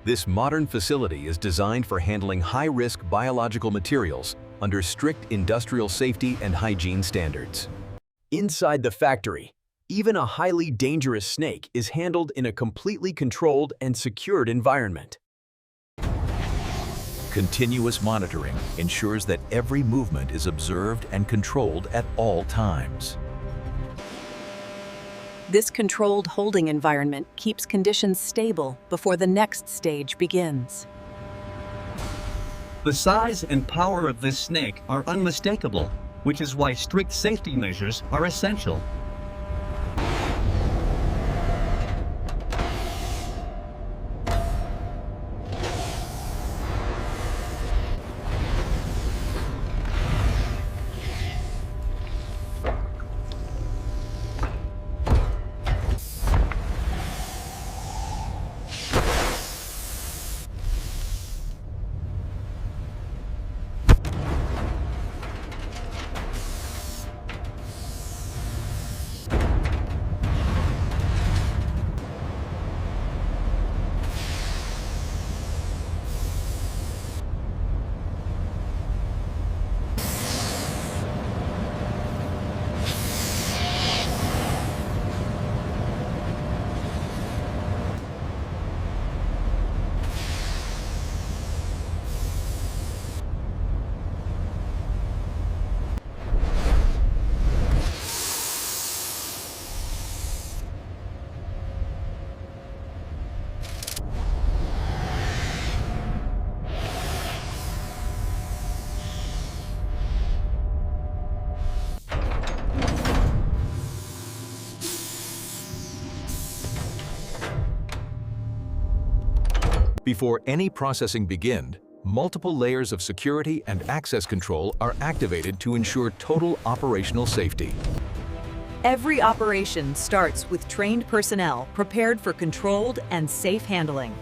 This modern facility is designed for handling high-risk biological materials under strict industrial safety and hygiene standards. Inside the factory, even a highly dangerous snake is handled in a completely controlled and secured environment. Continuous monitoring ensures that every movement is observed and controlled at all times. This controlled holding environment keeps conditions stable before the next stage begins. The size and power of this snake are unmistakable, which is why strict safety measures are essential. Before any processing begins, multiple layers of security and access control are activated to ensure total operational safety. Every operation starts with trained personnel prepared for controlled and safe handling.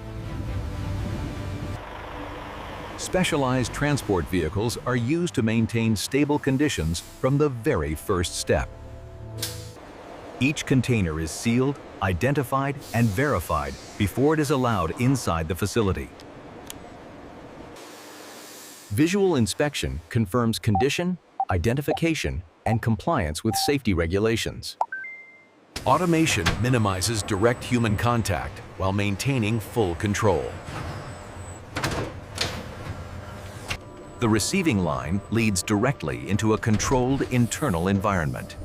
Specialized transport vehicles are used to maintain stable conditions from the very first step. Each container is sealed, identified, and verified before it is allowed inside the facility. Visual inspection confirms condition, identification, and compliance with safety regulations. Automation minimizes direct human contact while maintaining full control. The receiving line leads directly into a controlled internal environment.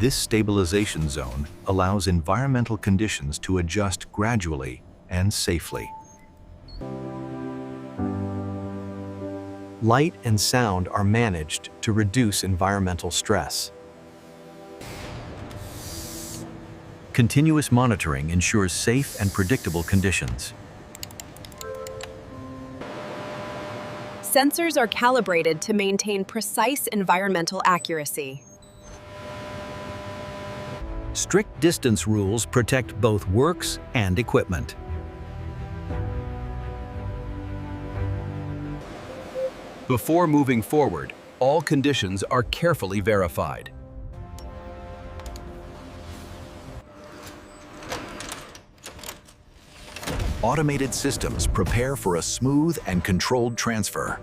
This stabilization zone allows environmental conditions to adjust gradually and safely. Light and sound are managed to reduce environmental stress. Continuous monitoring ensures safe and predictable conditions. Sensors are calibrated to maintain precise environmental accuracy. Strict distance rules protect both works and equipment. Before moving forward, all conditions are carefully verified. Automated systems prepare for a smooth and controlled transfer.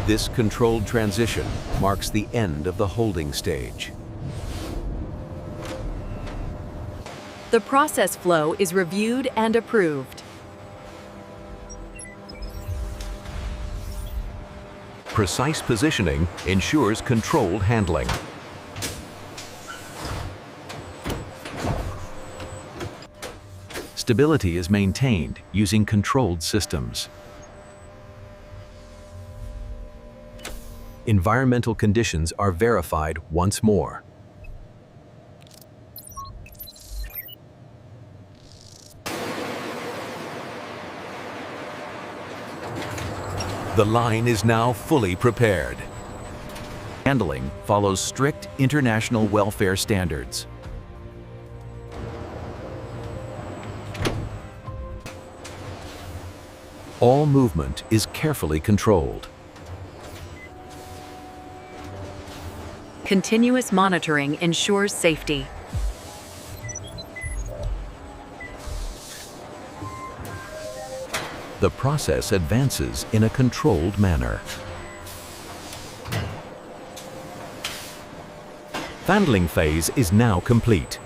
This controlled transition marks the end of the holding stage. The process flow is reviewed and approved. Precise positioning ensures controlled handling. Stability is maintained using controlled systems. Environmental conditions are verified once more. The line is now fully prepared. Handling follows strict international welfare standards. All movement is carefully controlled. Continuous monitoring ensures safety. The process advances in a controlled manner. Handling phase is now complete.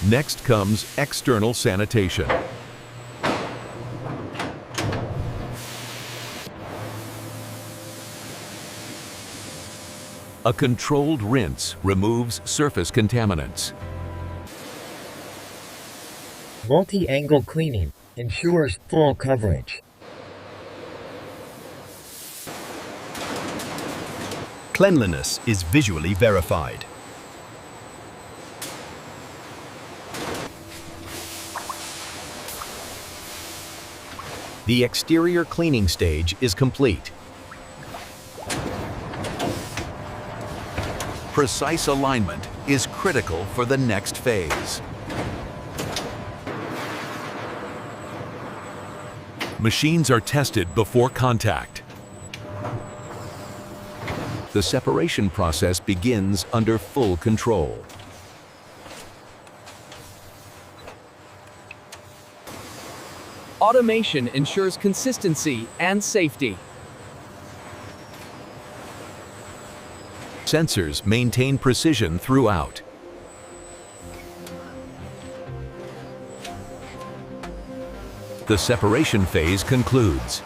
Next comes external sanitation. A controlled rinse removes surface contaminants. Multi-angle cleaning ensures full coverage. Cleanliness is visually verified. The exterior cleaning stage is complete. Precise alignment is critical for the next phase. Machines are tested before contact. The separation process begins under full control. Automation ensures consistency and safety. Sensors maintain precision throughout. The separation phase concludes.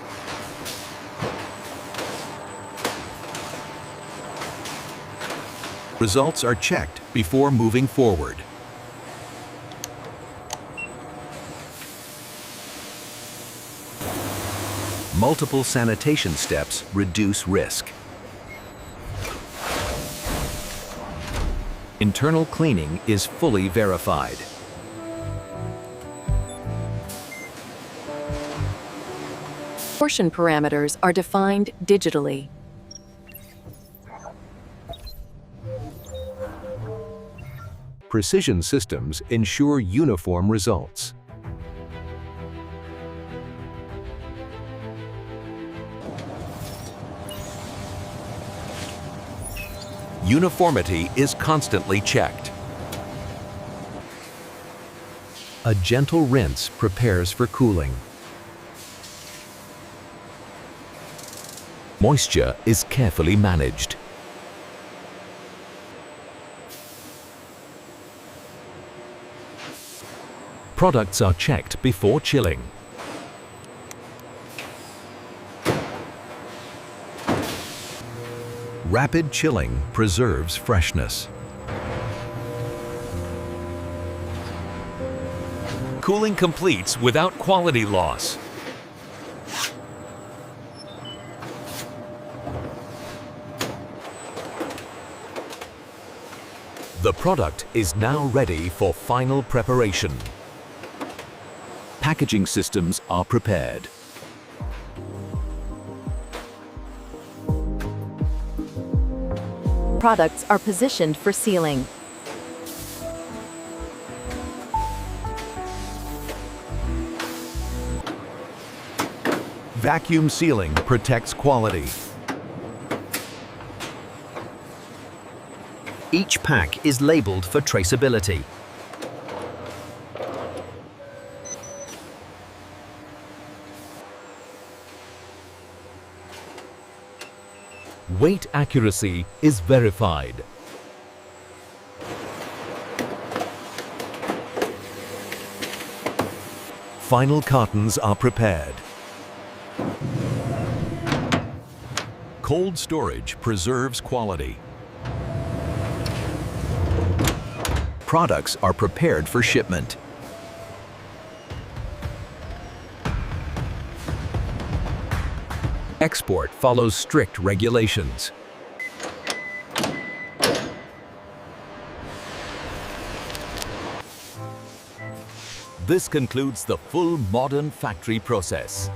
Results are checked before moving forward. Multiple sanitation steps reduce risk. Internal cleaning is fully verified. Portion parameters are defined digitally. Precision systems ensure uniform results. Uniformity is constantly checked. A gentle rinse prepares for cooling. Moisture is carefully managed. Products are checked before chilling. Rapid chilling preserves freshness. Cooling completes without quality loss. The product is now ready for final preparation. Packaging systems are prepared. Products are positioned for sealing. Vacuum sealing protects quality. Each pack is labeled for traceability. Weight accuracy is verified. Final cartons are prepared. Cold storage preserves quality. Products are prepared for shipment. Export follows strict regulations. This concludes the full modern factory process.